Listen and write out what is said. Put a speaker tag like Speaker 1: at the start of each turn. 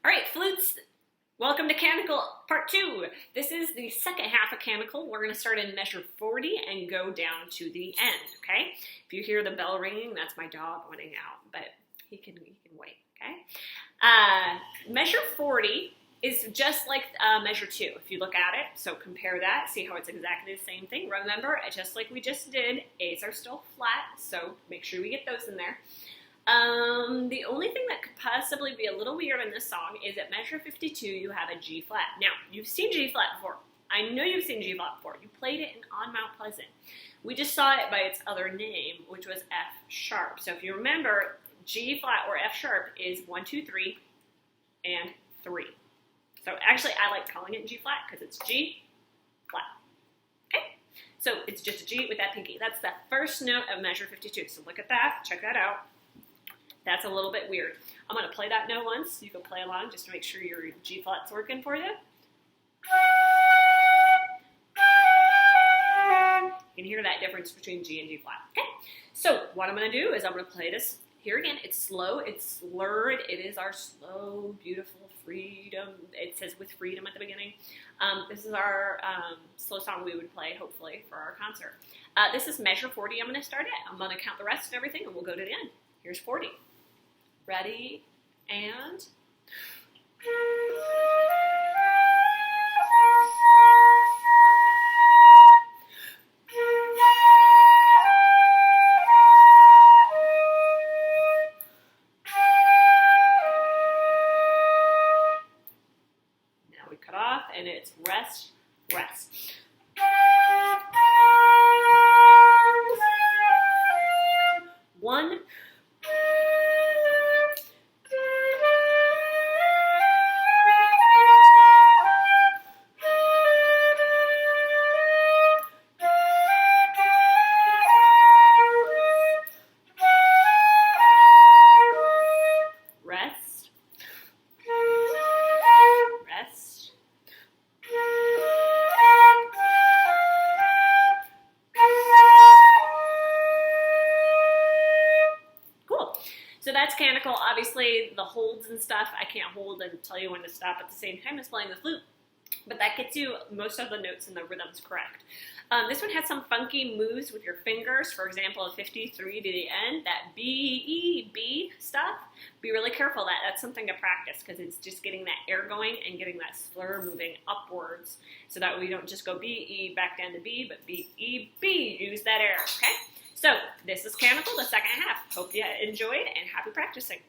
Speaker 1: All right, flutes, welcome to Canticle Part 2. This is the second half of Canticle. We're going to start in measure 40 and go down to the end, okay? If you hear the bell ringing, that's my dog running out, but he can wait, okay? Measure 40 is just like measure 2, if you look at it. So compare that, see how it's exactly the same thing. Remember, just like we just did, A's are still flat, so make sure we get those in there. The only thing that could possibly be a little weird in this song is at measure 52, you have a G flat. Now, you've seen G flat before. I know you've seen G flat before. You played it on Mount Pleasant. We just saw it by its other name, which was F sharp. So if you remember, G flat or F sharp is 1, 2, 3, and 3. So actually, I like calling it G flat because it's G flat. Okay? So it's just a G with that pinky. That's the first note of measure 52. So look at that. Check that out. That's a little bit weird. I'm going to play that note once. You can play along just to make sure your G flat's working for you. You can hear that difference between G and G flat. Okay, so what I'm going to do is I'm going to play this here again. It's slow, it's slurred. It is our slow, beautiful freedom. It says with freedom at the beginning. This is our slow song we would play, hopefully, for our concert. This is measure 40. I'm going to start it. I'm going to count the rest and everything, and we'll go to the end. Here's 40. Ready, and... Now we cut off, and it's rest, rest. One, rest, rest, cool. So that's Canticle. Obviously, the holds and stuff, I can't hold and tell you when to stop at the same time as playing the flute, but that gets you most of the notes and the rhythms correct. This one has some funky moves with your fingers. For example, a 53 to the end, that B, E, B stuff. Be really careful. That's something to practice because it's just getting that air going and getting that slur moving upwards so that we don't just go B, E, back down to B, but B, E, B. Use that air, okay? So this is Canticle, the second half. Hope you enjoyed and happy practicing.